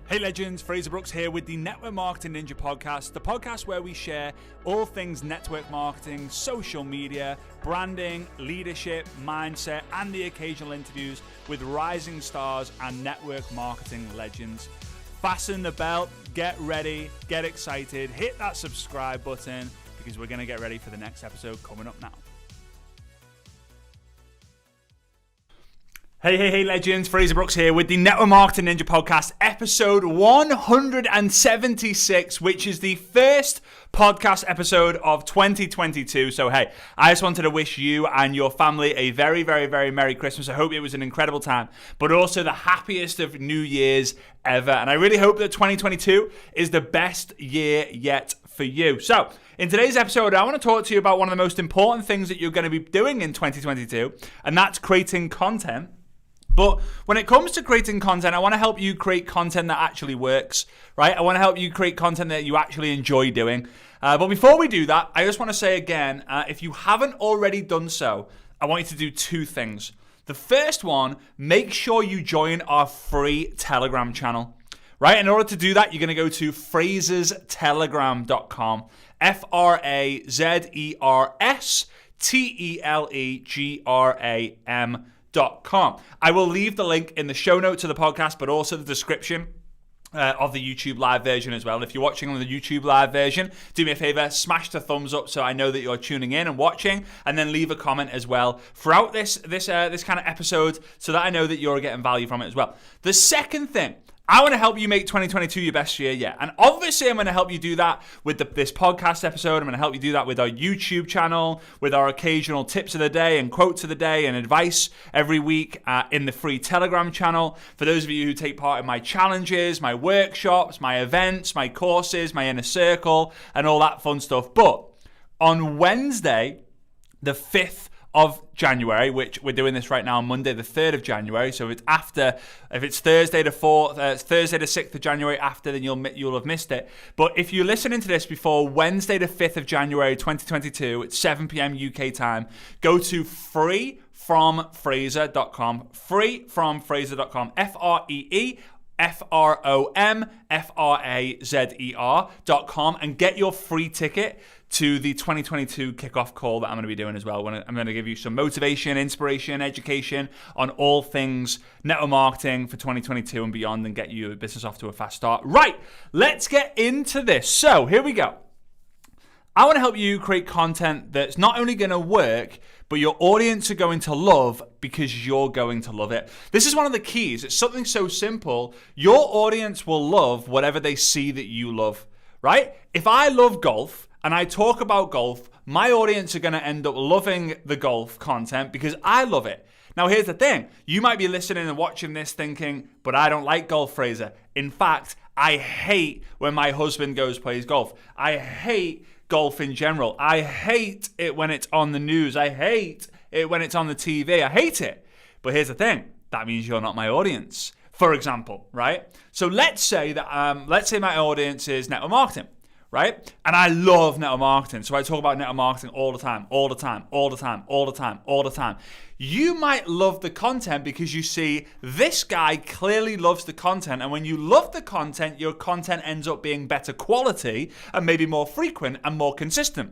Hey legends, Fraser Brooks here with the Network Marketing Ninja podcast, the podcast where we share all things network marketing, social media, branding, leadership, mindset, and the occasional interviews with rising stars and network marketing legends. Fasten the belt, get ready, get excited, hit that subscribe button because we're going to get ready for the next episode coming up now. Hey legends, Fraser Brooks here with the Network Marketing Ninja podcast, episode 176, which is the first podcast episode of 2022. So hey, I just wanted to wish you and your family a very, very, very Merry Christmas. I hope it was an incredible time, but also the happiest of New Year's ever. And I really hope that 2022 is the best year yet for you. So in today's episode, I want to talk to you about one of the most important things that you're going to be doing in 2022, and that's creating content. But when it comes to creating content, I want to help you create content that actually works, right? I want to help you create content that you actually enjoy doing. But before we do that, I just want to say again, if you haven't already done so, I want you to do two things. The first one, make sure you join our free Telegram channel, right? In order to do that, you're going to go to FrasersTelegram.com, FrasersTelegram.com. I will leave the link in the show notes of the podcast, but also the description of the YouTube live version as well. And if you're watching on the YouTube live version, do me a favor, smash the thumbs up so I know that you're tuning in and watching, and then leave a comment as well throughout this kind of episode so that I know that you're getting value from it as well. The second thing, I want to help you make 2022 your best year yet. And obviously, I'm going to help you do that with this podcast episode. I'm going to help you do that with our YouTube channel, with our occasional tips of the day and quotes of the day and advice every week in the free Telegram channel. For those of you who take part in my challenges, my workshops, my events, my courses, my inner circle, and all that fun stuff. But on Wednesday, the 5th of January, which we're doing this right now on Monday, the 3rd of January. So if it's Thursday the 4th, Thursday the 6th of January after, then you'll have missed it. But if you're listening to this before Wednesday the 5th of January 2022 at 7 p.m. UK time, go to freefromfraser.com, freefromfraser.com, FREEFROMFRAZER.com, and get your free ticket to the 2022 kickoff call that I'm going to be doing as well. I'm going to give you some motivation, inspiration, education on all things network marketing for 2022 and beyond, and get your business off to a fast start. Right, let's get into this. So here we go. I want to help you create content that's not only going to work, but your audience are going to love because you're going to love it. This is one of the keys. It's something so simple. Your audience will love whatever they see that you love, right? If I love golf and I talk about golf, my audience are going to end up loving the golf content because I love it. Now, here's the thing. You might be listening and watching this thinking, but I don't like golf, Fraser. In fact, I hate when my husband goes plays golf. I hate golf in general. I hate it when it's on the news. I hate it when it's on the TV. I hate it. But here's the thing. That means you're not my audience, for example, right? So let's say my audience is network marketing, right? And I love network marketing. So I talk about network marketing all the time. You might love the content because you see this guy clearly loves the content. And when you love the content, your content ends up being better quality and maybe more frequent and more consistent.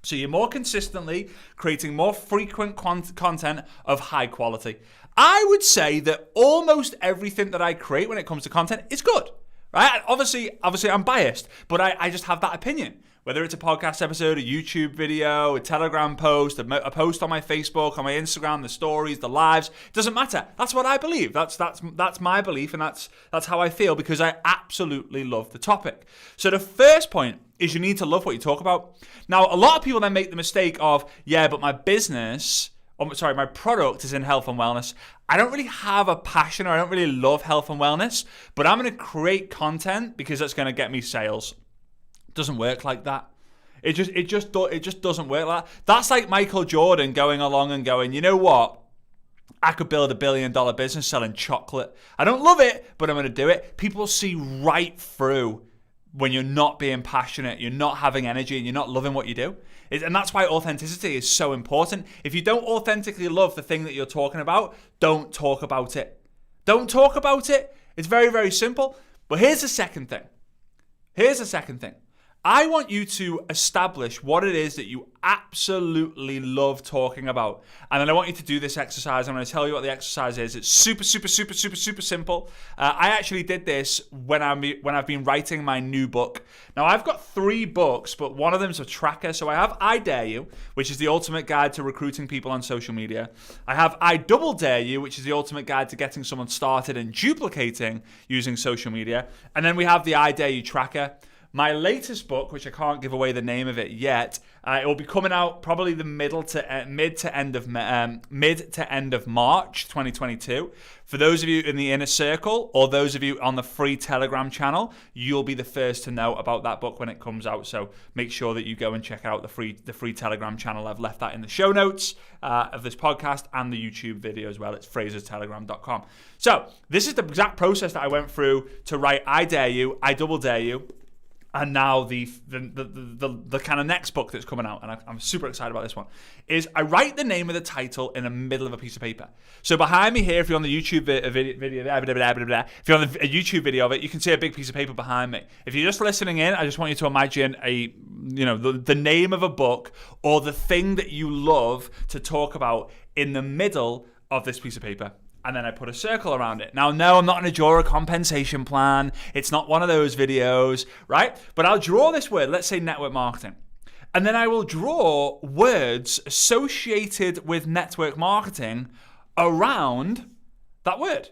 So you're more consistently creating more frequent content of high quality. I would say that almost everything that I create when it comes to content is good. Right? Obviously, I'm biased, but I just have that opinion. Whether it's a podcast episode, a YouTube video, a Telegram post, a post on my Facebook, on my Instagram, the stories, the lives, it doesn't matter. That's what I believe. That's my belief, and that's how I feel because I absolutely love the topic. So the first point is you need to love what you talk about. Now, a lot of people then make the mistake of, but my product is in health and wellness. I don't really have a passion, or I don't really love health and wellness, but I'm going to create content because that's going to get me sales. It doesn't work like that. It just doesn't work like that. That's like Michael Jordan going along and going, you know what? I could build $1 billion business selling chocolate. I don't love it, but I'm going to do it. People see right through when you're not being passionate, you're not having energy, and you're not loving what you do. And that's why authenticity is so important. If you don't authentically love the thing that you're talking about, don't talk about it. Don't talk about it. It's very, very simple. But here's the second thing. I want you to establish what it is that you absolutely love talking about. And then I want you to do this exercise. I'm going to tell you what the exercise is. It's super simple. I actually did this when I've been writing my new book. Now, I've got 3 books, but one of them's a tracker. So I have I Dare You, which is the ultimate guide to recruiting people on social media. I have I Double Dare You, which is the ultimate guide to getting someone started and duplicating using social media. And then we have the I Dare You tracker. My latest book, which I can't give away the name of it yet, it will be coming out probably the mid to end of March 2022. For those of you in the inner circle or those of you on the free Telegram channel, you'll be the first to know about that book when it comes out. So make sure that you go and check out the free Telegram channel. I've left that in the show notes of this podcast and the YouTube video as well. It's FraserTelegram.com. So this is the exact process that I went through to write I Dare You, I Double Dare You, and now the kind of next book that's coming out, and I'm super excited about this one, is I write the name of the title in the middle of a piece of paper. So behind me here, if you're on the YouTube video, if you're on a YouTube video of it, you can see a big piece of paper behind me. If you're just listening in, I just want you to imagine the name of a book or the thing that you love to talk about in the middle of this piece of paper. And then I put a circle around it. Now, no, I'm not going to draw a compensation plan. It's not one of those videos, right? But I'll draw this word, let's say network marketing. And then I will draw words associated with network marketing around that word,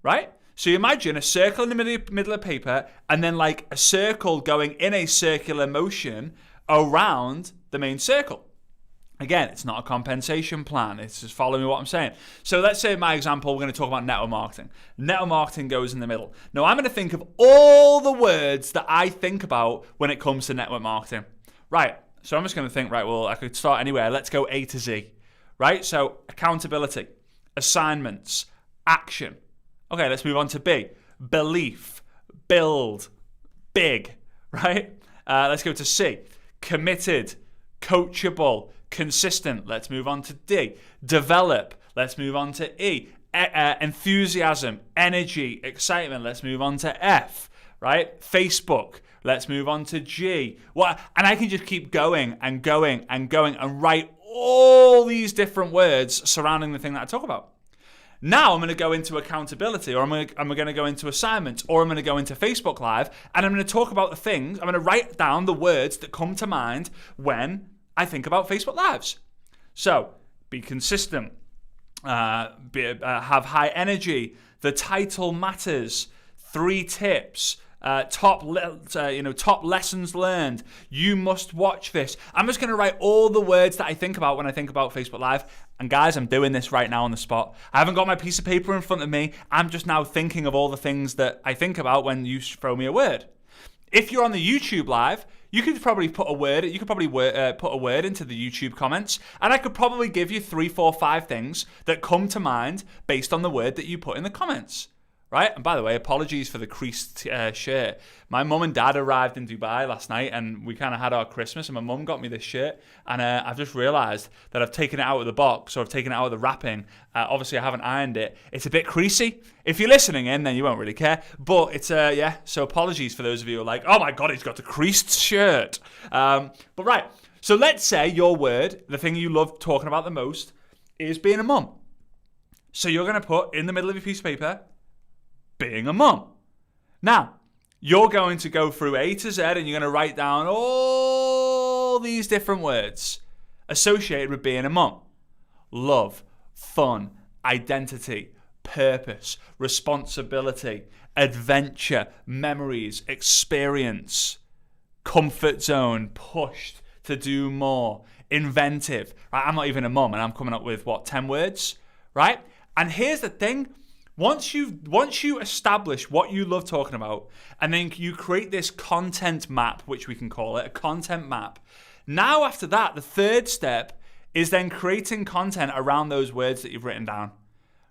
right? So you imagine a circle in the middle of paper and then like a circle going in a circular motion around the main circle. Again, it's not a compensation plan. It's just following what I'm saying. So let's say in my example, we're going to talk about network marketing. Network marketing goes in the middle. Now, I'm going to think of all the words that I think about when it comes to network marketing. Right. So I'm just going to think, right, well, I could start anywhere. Let's go A to Z. Right. So accountability, assignments, action. Okay, let's move on to B. Belief, build, big. Right. Let's go to C. Committed, coachable, consistent. Let's move on to D. Develop. Let's move on to E. Enthusiasm, energy, excitement. Let's move on to F. Right? Facebook. Let's move on to G. And I can just keep going and going and going and write all these different words surrounding the thing that I talk about. Now I'm going to go into accountability, or I'm going to go into assignments, or I'm going to go into Facebook Live, and I'm going to talk about the things. I'm going to write down the words that come to mind when I think about Facebook Lives. So, be consistent, have high energy, the title matters, 3 tips, top lessons learned, you must watch this. I'm just going to write all the words that I think about when I think about Facebook Live. And guys, I'm doing this right now on the spot. I haven't got my piece of paper in front of me. I'm just now thinking of all the things that I think about when you throw me a word. If you're on the YouTube Live, you could probably put a word. You could probably put a word into the YouTube comments, and I could probably give you 3, 4, 5 things that come to mind based on the word that you put in the comments. Right? And by the way, apologies for the creased shirt. My mum and dad arrived in Dubai last night, and we kind of had our Christmas, and my mum got me this shirt, and I've just realised that I've taken it out of the box, or I've taken it out of the wrapping. Obviously, I haven't ironed it. It's a bit creasy. If you're listening in, then you won't really care. But it's, so apologies for those of you who are like, oh my God, he's got a creased shirt. But right, so let's say your word, the thing you love talking about the most, is being a mum. So you're going to put in the middle of your piece of paper, being a mum. Now, you're going to go through A to Z and you're going to write down all these different words associated with being a mum. Love, fun, identity, purpose, responsibility, adventure, memories, experience, comfort zone, pushed to do more, inventive. Right? I'm not even a mum and I'm coming up with, 10 words? Right? And here's the thing. Once you establish what you love talking about, and then you create this content map, which we can call it, a content map. Now after that, the third step is then creating content around those words that you've written down,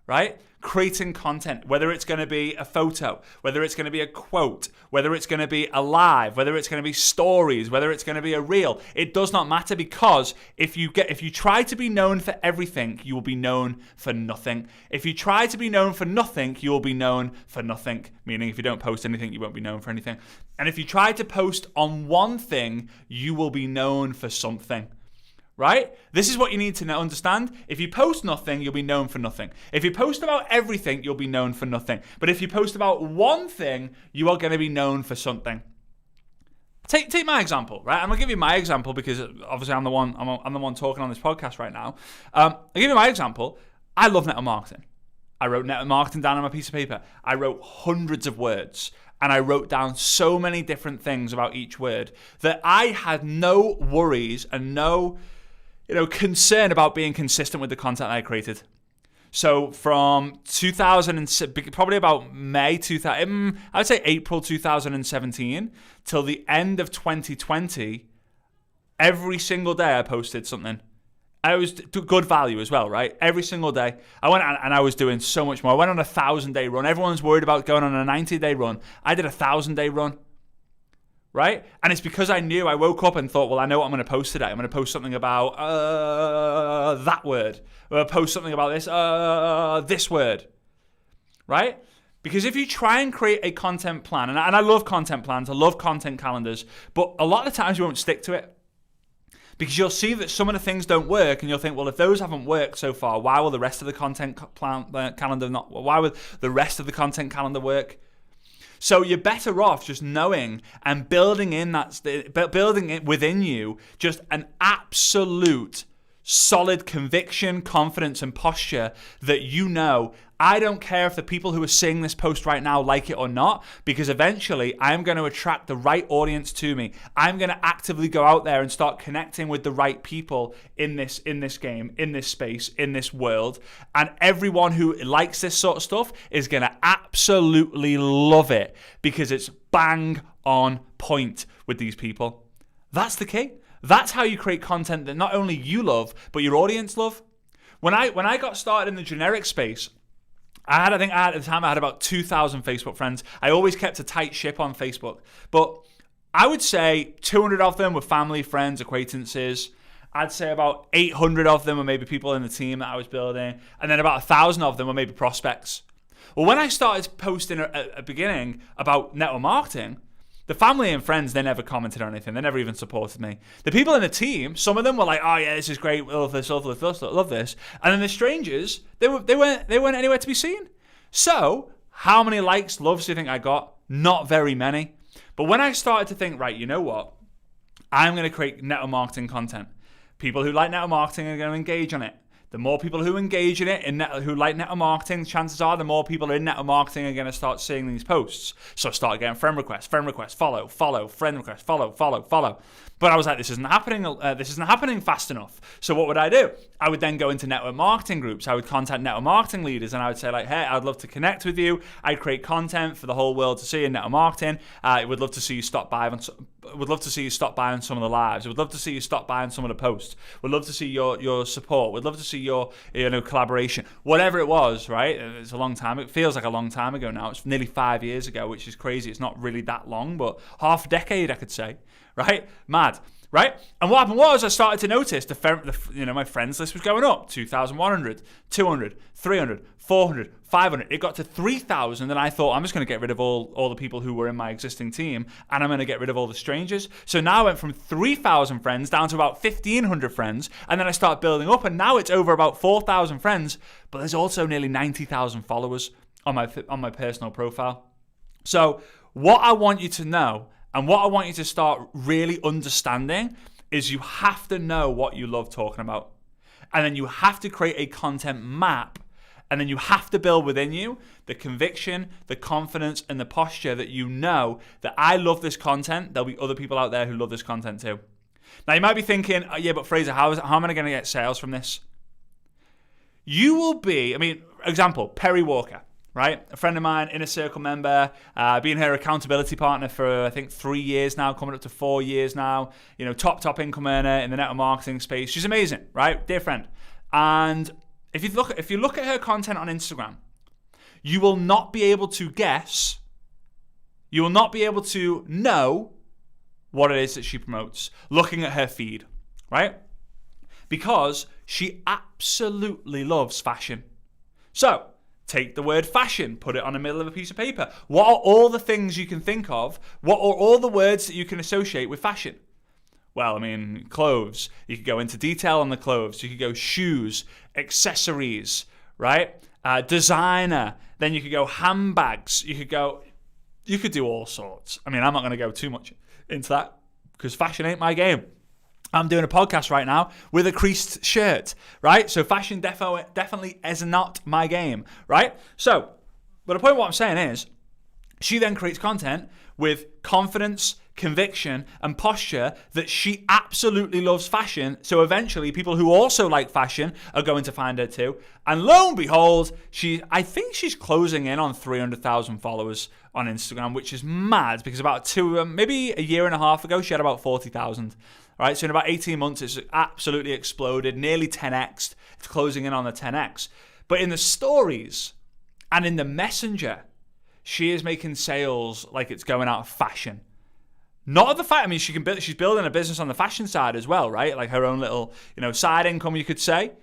right? Creating content, whether it's going to be a photo, whether it's going to be a quote, whether it's going to be a live, whether it's going to be stories, whether it's going to be a reel. It does not matter, because if you try to be known for everything, you will be known for nothing. If you try to be known for nothing, you will be known for nothing. Meaning, if you don't post anything, you won't be known for anything. And if you try to post on one thing, you will be known for something. Right? This is what you need to understand. If you post nothing, you'll be known for nothing. If you post about everything, you'll be known for nothing. But if you post about one thing, you are going to be known for something. Take my example, right? I'm gonna give you my example because obviously I'm the one talking on this podcast right now. I'll give you my example. I love network marketing. I wrote network marketing down on my piece of paper. I wrote hundreds of words. And I wrote down so many different things about each word that I had no worries and no concern about being consistent with the content I created. So from 2006, probably about May 2000, I would say April 2017 till the end of 2020, every single day I posted something. I was good value as well, right? Every single day. I went and I was doing so much more. I went on a 1,000-day run. Everyone's worried about going on a 90-day run. I did a 1,000-day run. Right? And it's because I knew, I woke up and thought, well, I know what I'm going to post today. I'm going to post something about that word. I'm going to post something about this word. Right? Because if you try and create a content plan, and I love content plans, I love content calendars, but a lot of times you won't stick to it. Because you'll see that some of the things don't work, and you'll think, well, if those haven't worked so far, why will the rest of the content calendar not? Why would the rest of the content calendar work? So you're better off just knowing and building it within you just an absolute solid conviction, confidence, and posture that I don't care if the people who are seeing this post right now like it or not, because eventually I'm going to attract the right audience to me. I'm going to actively go out there and start connecting with the right people in this game, in this space, in this world. And everyone who likes this sort of stuff is going to absolutely love it because it's bang on point with these people. That's the key. That's how you create content that not only you love, but your audience love. When I got started in the generic space, at the time I had about 2,000 Facebook friends. I always kept a tight ship on Facebook. But I would say 200 of them were family, friends, acquaintances. I'd say about 800 of them were maybe people in the team that I was building. And then about 1,000 of them were maybe prospects. Well, when I started posting at the beginning about network marketing, the family and friends, they never commented on anything. They never even supported me. The people in the team, some of them were like, oh yeah, this is great, love this, love this. And then the strangers, they weren't anywhere to be seen. So, how many likes, loves do you think I got? Not very many. But when I started to think, right, you know what? I'm going to create network marketing content. People who like network marketing are going to engage on it. The more people who engage in it, who like network marketing, chances are the more people in network marketing are going to start seeing these posts. So I started getting friend requests, follow, friend request, follow. But I was like, this isn't happening fast enough. So what would I do? I would then go into network marketing groups. I would contact network marketing leaders and I would say like, hey, I'd love to connect with you. I'd create content for the whole world to see in network marketing. I would love to see you stop by on some of the lives. I would love to see you stop by on some of the posts. Would love to see your support. Would love to see your collaboration. Whatever it was, right? It's a long time. It feels like a long time ago now. It's nearly 5 years ago, which is crazy. It's not really that long, but half a decade, I could say. Right? Mad. Right? And what happened was I started to notice my friends list was going up. 2,100, 200, 300, 400, 500. It got to 3,000 and I thought I'm just going to get rid of all the people who were in my existing team and I'm going to get rid of all the strangers. So now I went from 3,000 friends down to about 1,500 friends and then I started building up and now it's over about 4,000 friends, but there's also nearly 90,000 followers on my personal profile. So what I want you to know and what I want you to start really understanding is you have to know what you love talking about. And then you have to create a content map. And then you have to build within you the conviction, the confidence, and the posture that you know that I love this content. There'll be other people out there who love this content too. Now you might be thinking, oh, yeah, but Fraser, how am I going to get sales from this? You will be, example, Perry Walker. Right? A friend of mine, Inner Circle member, being her accountability partner for, I think, 3 years now, coming up to 4 years now. Top income earner in the network marketing space. She's amazing, right? Dear friend. And if you look at her content on Instagram, you will not be able to guess, you will not be able to know what it is that she promotes looking at her feed, right? Because she absolutely loves fashion. So, take the word fashion, put it on the middle of a piece of paper. What are all the things you can think of? What are all the words that you can associate with fashion? Well, I mean, clothes. You could go into detail on the clothes. You could go shoes, accessories, right? Designer. Then you could go handbags. You could do all sorts. I mean, I'm not going to go too much into that because fashion ain't my game. I'm doing a podcast right now with a creased shirt, right? So fashion definitely is not my game, right? So, but the point of what I'm saying is, she then creates content with confidence, conviction, and posture that she absolutely loves fashion. So eventually people who also like fashion are going to find her too. And lo and behold, I think she's closing in on 300,000 followers on Instagram, which is mad because maybe a year and a half ago, she had about 40,000. Right, so in about 18 months, it's absolutely exploded, nearly 10x. It's closing in on the 10x. But in the stories and in the messenger, she is making sales like it's going out of fashion. Not of the fact, I mean, she's building a business on the fashion side as well, right? Like her own little, side income, you could say.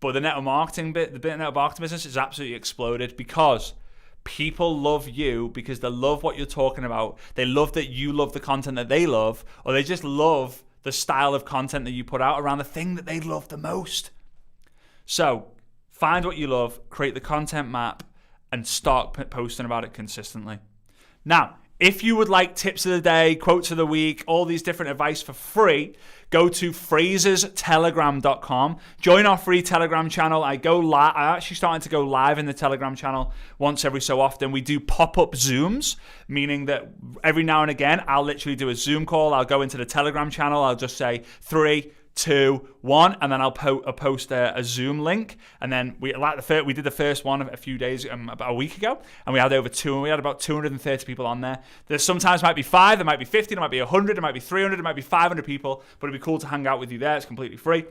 But the network marketing business is absolutely exploded because people love you because they love what you're talking about. They love that you love the content that they love, or they just love the style of content that you put out around the thing that they love the most. So find what you love, create the content map, and start posting about it consistently. Now, if you would like tips of the day, quotes of the week, all these different advice for free, go to FrasersTelegram.com. Join our free Telegram channel. I'm actually starting to go live in the Telegram channel once every so often. We do pop-up Zooms, meaning that every now and again, I'll literally do a Zoom call. I'll go into the Telegram channel. I'll just say 3, 2, 1, and then I'll post a Zoom link. And then we did the first one a few days, about a week ago, and we had about 230 people on there. There sometimes might be 5, there might be 50, there might be 100, there might be 300, there might be 500 people, but it'd be cool to hang out with you there. It's completely free.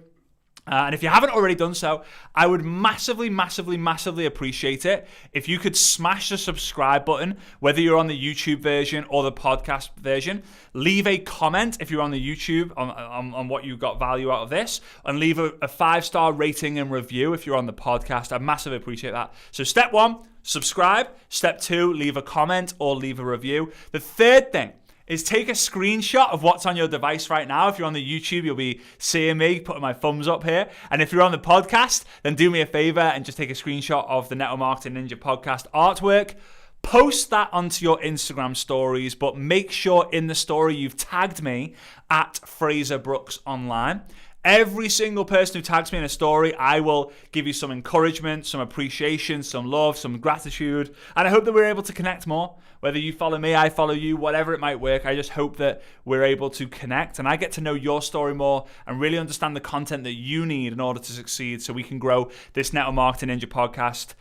And if you haven't already done so, I would massively, massively, massively appreciate it if you could smash the subscribe button, whether you're on the YouTube version or the podcast version. Leave a comment if you're on the YouTube on what you got value out of this, and leave a 5-star rating and review if you're on the podcast. I massively appreciate that. So step 1, subscribe. Step 2, leave a comment or leave a review. The third thing is take a screenshot of what's on your device right now. If you're on the YouTube, you'll be seeing me putting my thumbs up here. And if you're on the podcast, then do me a favor and just take a screenshot of the Network Marketing Ninja podcast artwork. Post that onto your Instagram stories, but make sure in the story you've tagged me at Fraser Brooks Online. Every single person who tags me in a story, I will give you some encouragement, some appreciation, some love, some gratitude. And I hope that we're able to connect more. Whether you follow me, I follow you, whatever it might work. I just hope that we're able to connect and I get to know your story more and really understand the content that you need in order to succeed so we can grow this Network Marketing Ninja podcast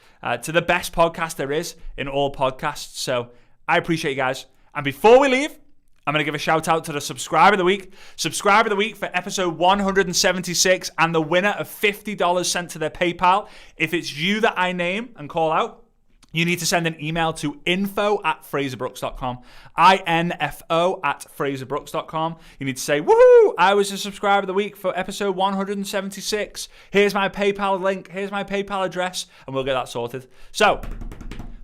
to the best podcast there is in all podcasts. So I appreciate you guys. And before we leave, I'm going to give a shout out to the Subscriber of the Week. Subscriber of the Week for episode 176 and the winner of $50 sent to their PayPal. If it's you that I name and call out, you need to send an email to info@fraserbrooks.com. info@fraserbrooks.com. You need to say, woohoo, I was a Subscriber of the Week for episode 176. Here's my PayPal link. Here's my PayPal address. And we'll get that sorted. So,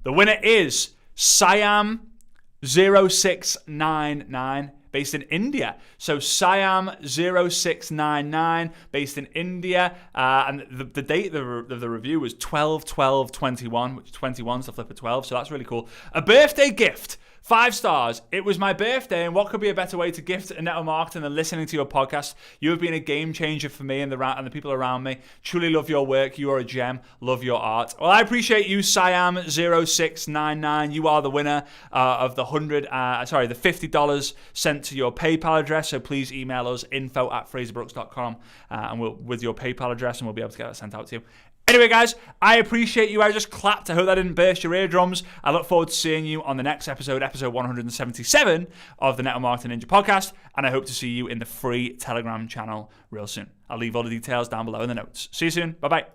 the winner is Siam0699, based in India. So Siam0699, based in India. And the date of the review was 12/12/21, which 21's the flip of 12. So that's really cool. A birthday gift. 5 stars. It was my birthday, and what could be a better way to gift a network marketing than listening to your podcast? You have been a game changer for me and the people around me. Truly love your work. You are a gem. Love your art. Well, I appreciate you, Siam0699. You are the winner of the $50 sent to your PayPal address. So please email us info@fraserbrooks.com and with your PayPal address, and we'll be able to get that sent out to you. Anyway, guys, I appreciate you. I just clapped. I hope that didn't burst your eardrums. I look forward to seeing you on the next episode 177 of the Network Marketing Ninja podcast, and I hope to see you in the free Telegram channel real soon. I'll leave all the details down below in the notes. See you soon. Bye-bye.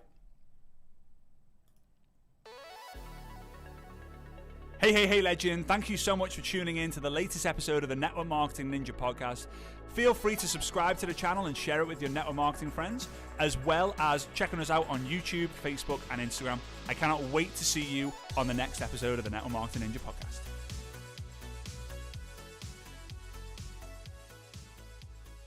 Hey, legend. Thank you so much for tuning in to the latest episode of the Network Marketing Ninja podcast. Feel free to subscribe to the channel and share it with your network marketing friends, as well as checking us out on YouTube, Facebook, and Instagram. I cannot wait to see you on the next episode of the Network Marketing Ninja podcast.